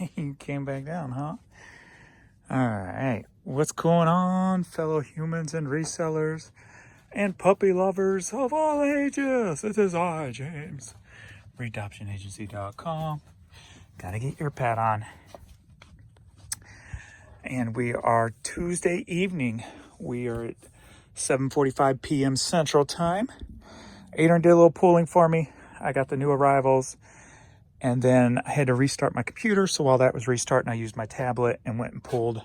You came back down, huh? All right. What's going on, fellow humans and resellers and puppy lovers of all ages? This is I, James, readoptionagency.com. Gotta get your pet on. And we are Tuesday evening. We are at 7:45 p.m. Central Time. Adrian did a little pulling for me. I got the new arrivals. And then I had to restart my computer. So while that was restarting, I used my tablet and went and pulled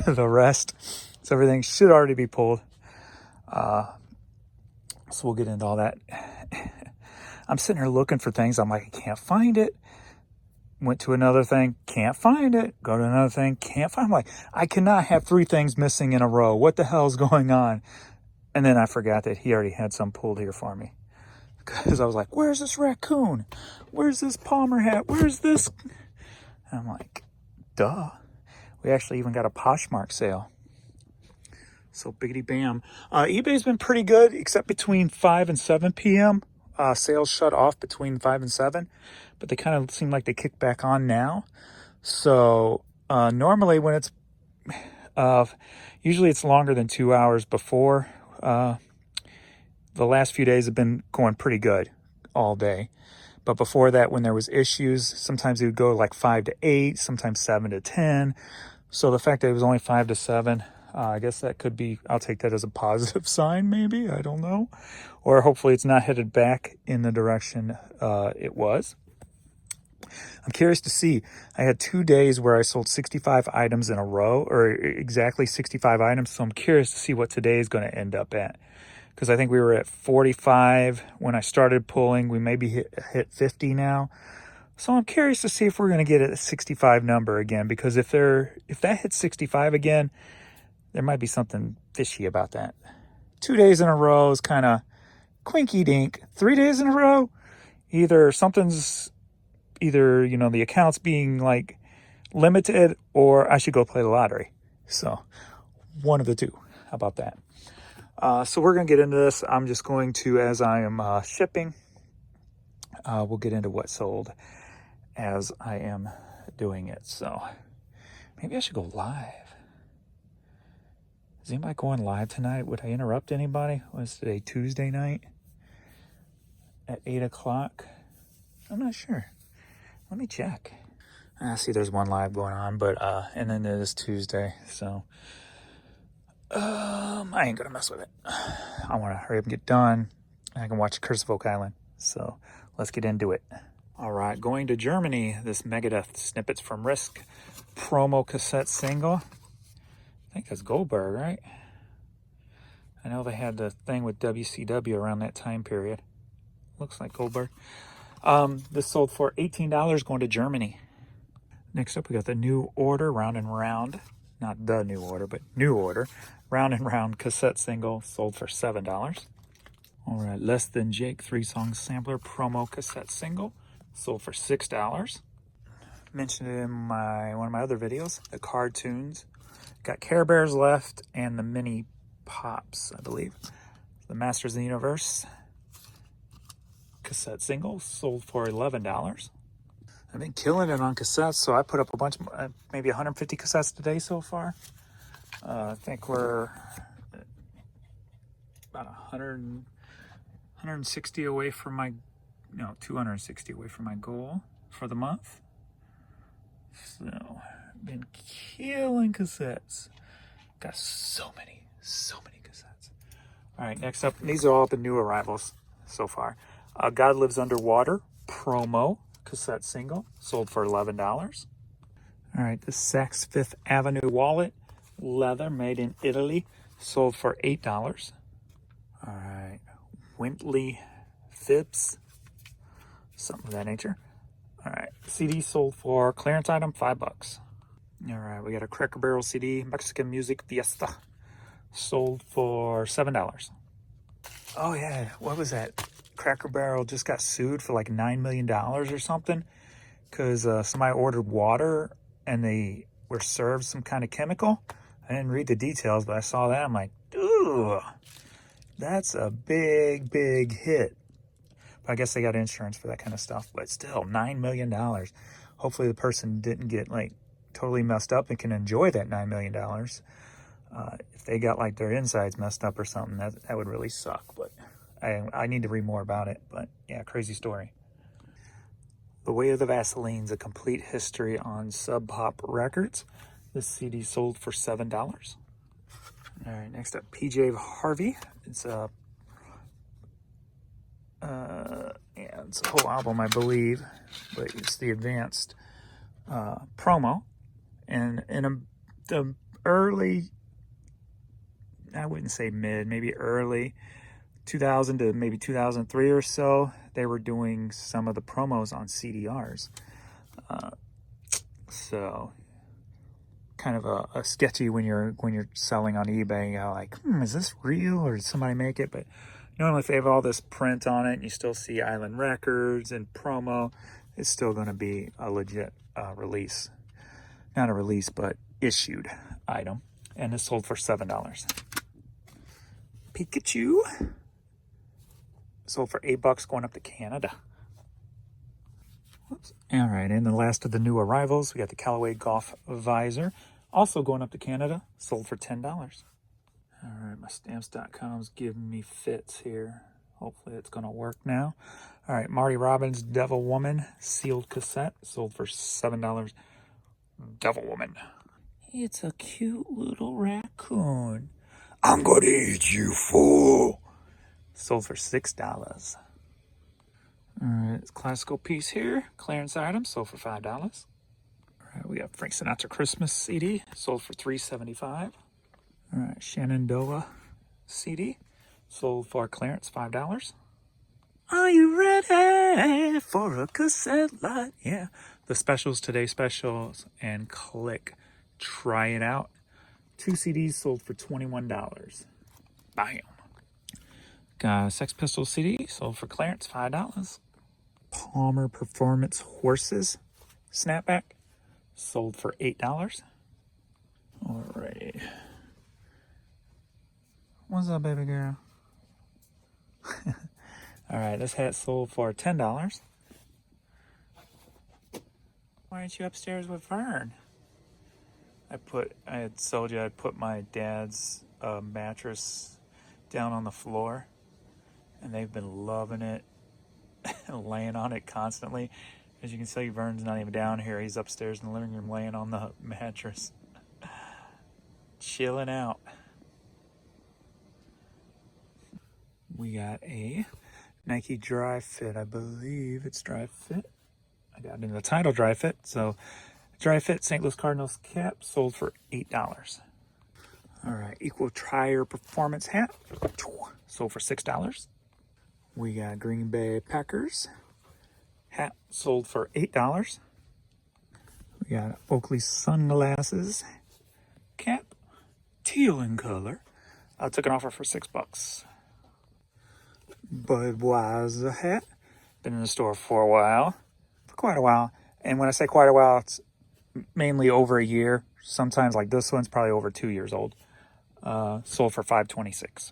the rest. So everything should already be pulled. So we'll get into all that. I'm sitting here looking for things. I'm like, I can't find it. Went to another thing, can't find it. Go to another thing, can't find it. I'm like, I cannot have 3 things missing in a row. What the hell is going on? And then I forgot that he already had some pulled here for me. Because I was like, where's this raccoon? Where's this Palmer hat? Where's this? And I'm like, duh. We actually even got a Poshmark sale. So biggity bam. eBay's been pretty good, except between 5 and 7 p.m. Sales shut off between 5 and 7. But they kind of seem like they kick back on now. So normally when it's, usually it's longer than 2 hours before. The last few days have been going pretty good all day. But before that, when there was issues, sometimes it would go like 5 to 8, sometimes 7 to 10. So the fact that it was only 5 to 7, I guess that could be, I'll take that as a positive sign maybe, I don't know. Or hopefully it's not headed back in the direction it was. I'm curious to see. I had 2 days where I sold 65 items in a row, or exactly 65 items. So I'm curious to see what today is going to end up at. Because I think we were at 45 when I started pulling. We maybe hit 50 now. So I'm curious to see if we're going to get a 65 number again. Because if that hits 65 again, there might be something fishy about that. 2 days in a row is kind of quinky dink. 3 days in a row, either the account's being like limited, or I should go play the lottery. So one of the two. How about that? So we're going to get into this. I'm just going to, as I am shipping, we'll get into what sold as I am doing it. So maybe I should go live. Is anybody going live tonight? Would I interrupt anybody? Was today Tuesday night at 8 o'clock? I'm not sure. Let me check. I see there's one live going on, but and then it is Tuesday, so I ain't gonna mess with it. I want to hurry up and get done. I can watch Curse of Oak Island, so let's get into it. All right, going to Germany. This Megadeth Snippets from Risk promo cassette single. I think that's Goldberg, right? I know they had the thing with WCW around that time period. Looks like Goldberg. This sold for $18 going to Germany. Next up, we got the New Order Round and Round. Not the New Order, but New Order. Round and Round cassette single sold for $7. All right, Less Than Jake 3-song sampler promo cassette single sold for $6. Mentioned it in one of my other videos, the cartoons. Got Care Bears left and the Minnie Pops, I believe. The Masters of the Universe cassette single sold for $11. I've been killing it on cassettes, so I put up a bunch, maybe 150 cassettes today so far. I think we're about 160 away from my, 260 away from my goal for the month. So, been killing cassettes. Got so many cassettes. All right, next up, these are all the new arrivals so far. God Lives Underwater promo cassette single sold for $11. All right, the Saks Fifth Avenue wallet, leather, made in Italy, sold for $8. All right, Wintley Fibs, something of that nature. All right, CD sold for clearance item, $5. All right, we got a Cracker Barrel CD, Mexican Music Fiesta, sold for $7. Oh yeah, what was that? Cracker Barrel just got sued for like $9 million or something because somebody ordered water and they were served some kind of chemical. I didn't read the details, but I saw that. I'm like, ooh, that's a big hit. But I guess they got insurance for that kind of stuff. But still, $9 million. Hopefully the person didn't get like totally messed up and can enjoy that $9 million. If they got like their insides messed up or something, that would really suck. But I need to read more about it. But yeah, crazy story. The Way of the Vaseline's A Complete History on Sub Pop Records. This CD sold for $7. All right, next up, PJ Harvey. It's a it's a whole album, I believe, but it's the advanced promo. And in the early, I wouldn't say mid, maybe early 2000 to maybe 2003 or so, they were doing some of the promos on CDRs. So kind of a sketchy when you're selling on eBay. You know, like, is this real or did somebody make it? But normally if they have all this print on it and you still see Island Records and promo, it's still going to be a legit release. Not a release, but issued item. And it's sold for $7. Pikachu sold for $8 going up to Canada. Whoops. All right, and the last of the new arrivals, we got the Callaway Golf Visor, also going up to Canada, sold for $10. All right, my stamps.com's giving me fits here. Hopefully it's going to work now. All right, Marty Robbins' Devil Woman sealed cassette, sold for $7. Devil Woman. It's a cute little raccoon. I'm going to eat you, fool. Sold for $6. All right, it's a classical piece here. Clearance item, sold for $5. All right, we got Frank Sinatra Christmas CD, sold for $3.75. All right, Shenandoah CD, sold for clearance, $5. Are you ready for a cassette light? Yeah, the specials, today specials, and click. Try it out. 2 CDs sold for $21. Bam. Got a Sex Pistols CD, sold for clearance, $5. Palmer Performance Horses Snapback, sold for $8. Alrighty. What's up, baby girl? Alright, this hat sold for $10. Why aren't you upstairs with Vern? I had told you I'd put my dad's mattress down on the floor, and they've been loving it, laying on it constantly. As you can see, Vern's not even down here. He's upstairs in the living room laying on the mattress, chilling out. We got a Nike Dry Fit. I believe it's Dry Fit. I got it in the title Dry Fit. So Dry Fit St. Louis Cardinals cap sold for $8. All right, Equal Trier Performance hat sold for $6. We got Green Bay Packers hat sold for $8. We got Oakley Sunglasses cap, teal in color. I took an offer for $6. Budweiser hat. Been in the store for quite a while. And when I say quite a while, it's mainly over a year. Sometimes like this one's probably over 2 years old. Sold for $5.26.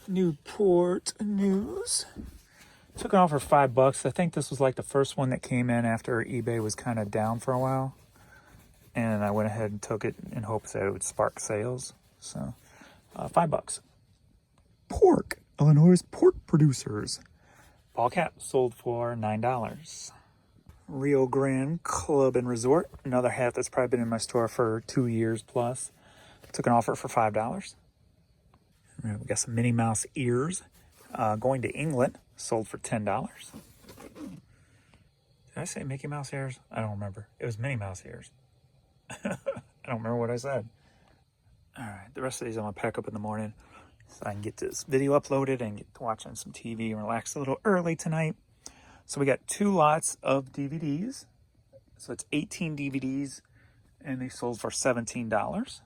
Newport News. Took it off for $5. I think this was like the first one that came in after eBay was kind of down for a while. And I went ahead and took it in hopes that it would spark sales. So, $5. Pork. Illinois pork producers. Ball cap sold for $9. Rio Grande Club and Resort. Another hat that's probably been in my store for 2 years plus. Took an offer for $5. Right, we got some Minnie Mouse ears. Going to England. Sold for $10. Did I say Mickey Mouse ears? I don't remember. It was Minnie Mouse ears. I don't remember what I said. All right, the rest of these I'm going to pack up in the morning so I can get this video uploaded and get to watching some TV and relax a little early tonight. So we got 2 lots of DVDs. So it's 18 DVDs, and they sold for $17.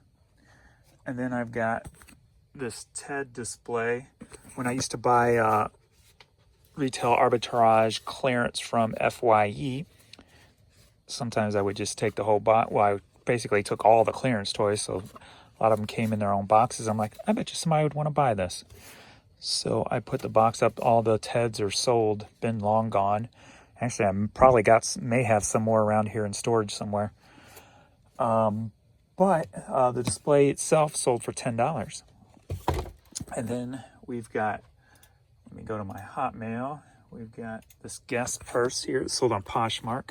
And then I've got this TED display. When I used to buy retail arbitrage clearance from FYE, sometimes I would just take the whole box. Well, I basically took all the clearance toys, so a lot of them came in their own boxes. I'm like, I bet you somebody would want to buy this. So I put the box up. All the TEDs are sold, been long gone. Actually, I probably may have some more around here in storage somewhere. But the display itself sold for $10. And then we've got, let me go to my Hotmail. We've got this Guess purse here. It's sold on Poshmark.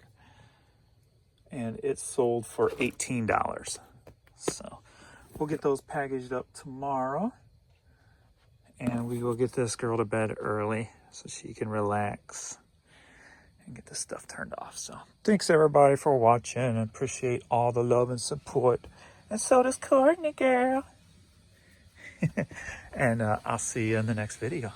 And it's sold for $18. So we'll get those packaged up tomorrow. And we will get this girl to bed early so she can relax and get this stuff turned off. So thanks everybody for watching. I appreciate all the love and support. And so does Courtney, girl. And I'll see you in the next video.